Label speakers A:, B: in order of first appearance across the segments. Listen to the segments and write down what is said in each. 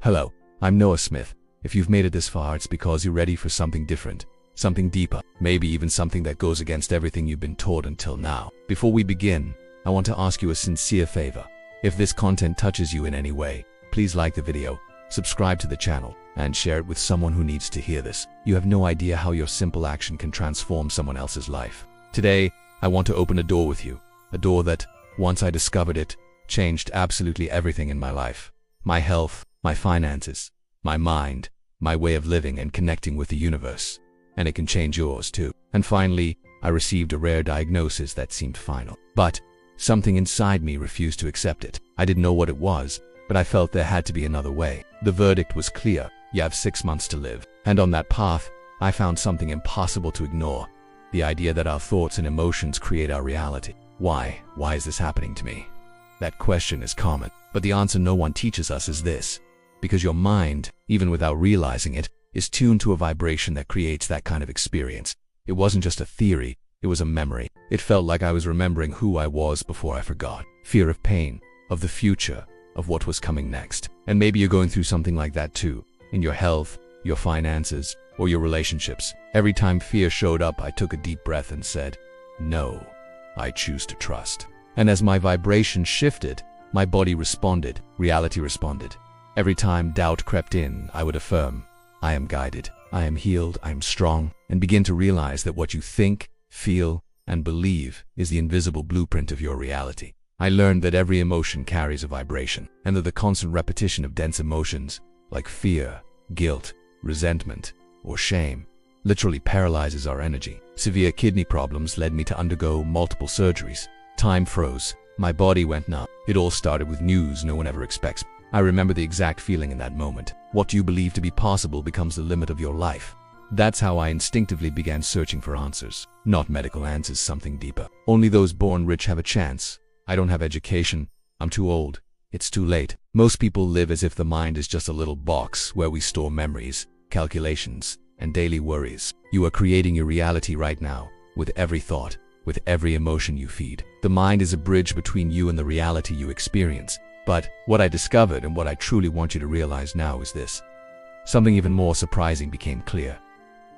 A: Hello, I'm Noah Smith. If you've made it this far, it's because you're ready for something different, something deeper, maybe even something that goes against everything you've been taught until now. Before we begin, I want to ask you a sincere favor. If this content touches you in any way, please like the video, subscribe to the channel, and share it with someone who needs to hear this. You have no idea how your simple action can transform someone else's life. Today, I want to open a door with you, a door that, once I discovered it, changed absolutely everything in my life. My health, my finances, my mind, my way of living and connecting with the universe. And it can change yours too. And finally, I received a rare diagnosis that seemed final. But something inside me refused to accept it. I didn't know what it was, but I felt there had to be another way. The verdict was clear. You have 6 months to live. And on that path, I found something impossible to ignore. The idea that our thoughts and emotions create our reality. Why? Why is this happening to me? That question is common, but the answer no one teaches us is this. Because your mind, even without realizing it, is tuned to a vibration that creates that kind of experience. It wasn't just a theory, it was a memory. It felt like I was remembering who I was before I forgot. Fear of pain, of the future, of what was coming next. And maybe you're going through something like that too. In your health, your finances, or your relationships. Every time fear showed up, I took a deep breath and said, no, I choose to trust. And as my vibration shifted, my body responded, reality responded. Every time doubt crept in, I would affirm, I am guided, I am healed, I am strong, and begin to realize that what you think, feel, and believe is the invisible blueprint of your reality. I learned that every emotion carries a vibration, and that the constant repetition of dense emotions, like fear, guilt, resentment, or shame, literally paralyzes our energy. Severe kidney problems led me to undergo multiple surgeries. Time froze. My body went numb. It all started with news no one ever expects. I remember the exact feeling in that moment. What you believe to be possible becomes the limit of your life. That's how I instinctively began searching for answers. Not medical answers, something deeper. Only those born rich have a chance. I don't have education. I'm too old. It's too late. Most people live as if the mind is just a little box where we store memories, calculations, and daily worries. You are creating your reality right now, with every thought, with every emotion you feed. The mind is a bridge between you and the reality you experience. But what I discovered and what I truly want you to realize now is this. Something even more surprising became clear.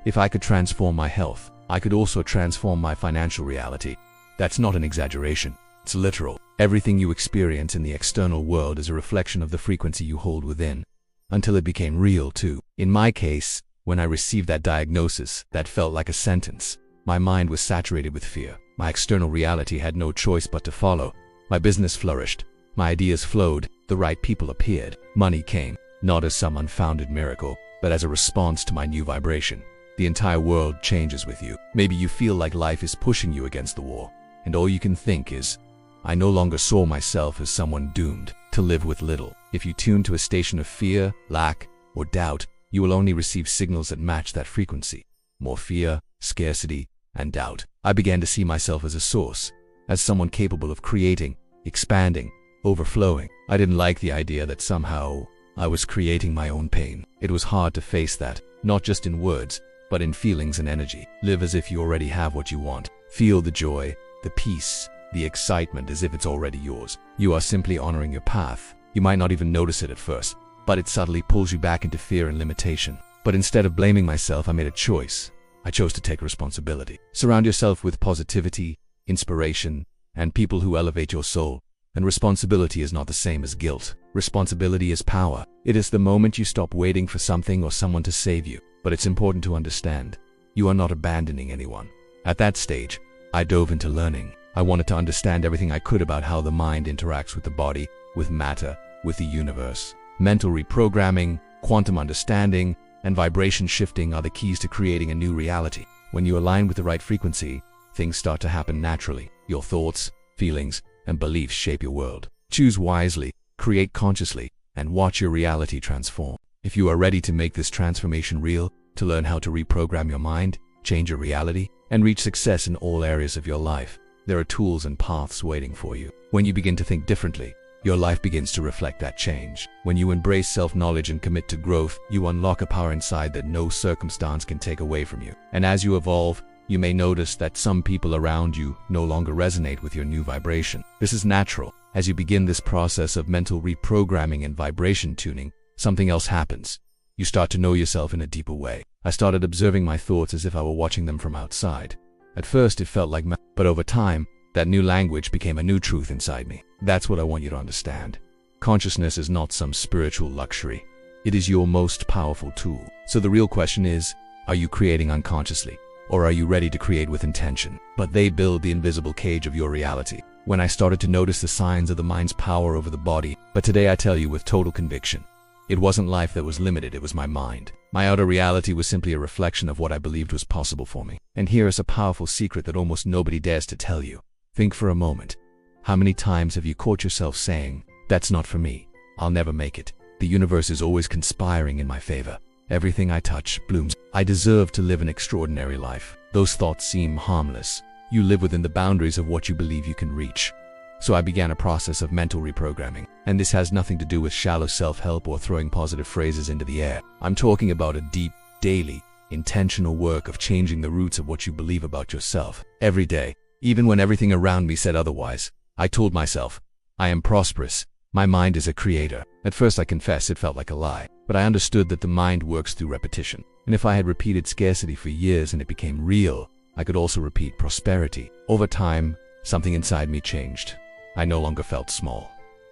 A: If I could transform my health, I could also transform my financial reality. That's not an exaggeration. It's literal. Everything you experience in the external world is a reflection of the frequency you hold within, until it became real too. In my case, when I received that diagnosis, that felt like a sentence. My mind was saturated with fear. My external reality had no choice but to follow. My business flourished. My ideas flowed. The right people appeared. Money came, not as some unfounded miracle, but as a response to my new vibration. The entire world changes with you. Maybe you feel like life is pushing you against the wall, and all you can think is, I no longer saw myself as someone doomed to live with little. If you tune to a station of fear, lack, or doubt, you will only receive signals that match that frequency. More fear, scarcity, and doubt. I began to see myself as a source, as someone capable of creating, expanding, overflowing. I didn't like the idea that somehow I was creating my own pain. It was hard to face that, not just in words, but in feelings and energy. Live as if you already have what you want. Feel the joy, the peace, the excitement as if it's already yours. You are simply honoring your path. You might not even notice it at first, but it subtly pulls you back into fear and limitation. But instead of blaming myself, I made a choice. I chose to take responsibility. Surround yourself with positivity, inspiration, and people who elevate your soul. And responsibility is not the same as guilt. Responsibility is power. It is the moment you stop waiting for something or someone to save you. But it's important to understand, you are not abandoning anyone. At that stage, I dove into learning. I wanted to understand everything I could about how the mind interacts with the body, with matter, with the universe. Mental reprogramming, quantum understanding, and vibration shifting are the keys to creating a new reality. When you align with the right frequency, things start to happen naturally. Your thoughts, feelings, and beliefs shape your world. Choose wisely, create consciously, and watch your reality transform. If you are ready to make this transformation real, to learn how to reprogram your mind, change your reality, and reach success in all areas of your life, there are tools and paths waiting for you. When you begin to think differently, your life begins to reflect that change. When you embrace self-knowledge and commit to growth, you unlock a power inside that no circumstance can take away from you. And as you evolve, you may notice that some people around you no longer resonate with your new vibration. This is natural. As you begin this process of mental reprogramming and vibration tuning, something else happens. You start to know yourself in a deeper way. I started observing my thoughts as if I were watching them from outside. At first it felt like but over time, that new language became a new truth inside me. That's what I want you to understand. Consciousness is not some spiritual luxury. It is your most powerful tool. So the real question is, are you creating unconsciously? Or are you ready to create with intention? But they build the invisible cage of your reality. When I started to notice the signs of the mind's power over the body, but today I tell you with total conviction, it wasn't life that was limited, it was my mind. My outer reality was simply a reflection of what I believed was possible for me. And here is a powerful secret that almost nobody dares to tell you. Think for a moment. How many times have you caught yourself saying, "That's not for me. I'll never make it. The universe is always conspiring in my favor. Everything I touch blooms. I deserve to live an extraordinary life." Those thoughts seem harmless. You live within the boundaries of what you believe you can reach. So I began a process of mental reprogramming. And this has nothing to do with shallow self-help or throwing positive phrases into the air. I'm talking about a deep, daily, intentional work of changing the roots of what you believe about yourself. Every day, even when everything around me said otherwise, I told myself, I am prosperous. My mind is a creator. At first, I confess, it felt like a lie. But I understood that the mind works through repetition. And if I had repeated scarcity for years and it became real, I could also repeat prosperity. Over time, something inside me changed. I no longer felt small.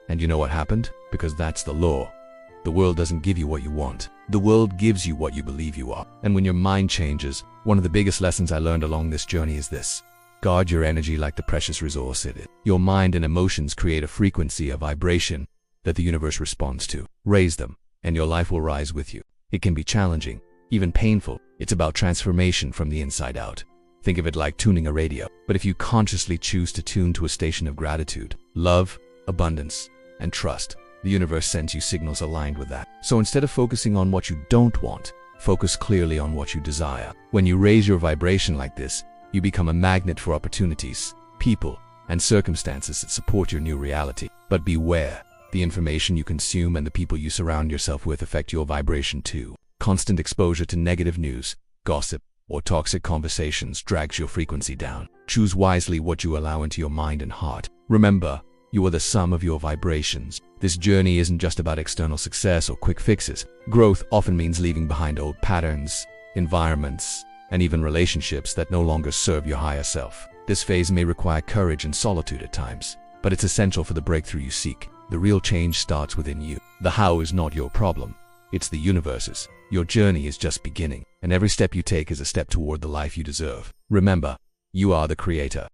A: And you know what happened? Because that's the law. The world doesn't give you what you want. The world gives you what you believe you are. And when your mind changes, one of the biggest lessons I learned along this journey is this. Guard your energy like the precious resource it is. Your mind and emotions create a frequency, a vibration that the universe responds to. Raise them, and your life will rise with you. It can be challenging, even painful. It's about transformation from the inside out. Think of it like tuning a radio. But if you consciously choose to tune to a station of gratitude, love, abundance, and trust, the universe sends you signals aligned with that. So instead of focusing on what you don't want, focus clearly on what you desire. When you raise your vibration like this, you become a magnet for opportunities, people, and circumstances that support your new reality. But beware, the information you consume and the people you surround yourself with affect your vibration too. Constant exposure to negative news, gossip, or toxic conversations drags your frequency down. Choose wisely what you allow into your mind and heart. Remember, you are the sum of your vibrations. This journey isn't just about external success or quick fixes. Growth often means leaving behind old patterns, environments, and even relationships that no longer serve your higher self. This phase may require courage and solitude at times, but it's essential for the breakthrough you seek. The real change starts within you. The how is not your problem. It's the universe's. Your journey is just beginning, and every step you take is a step toward the life you deserve. Remember, you are the creator.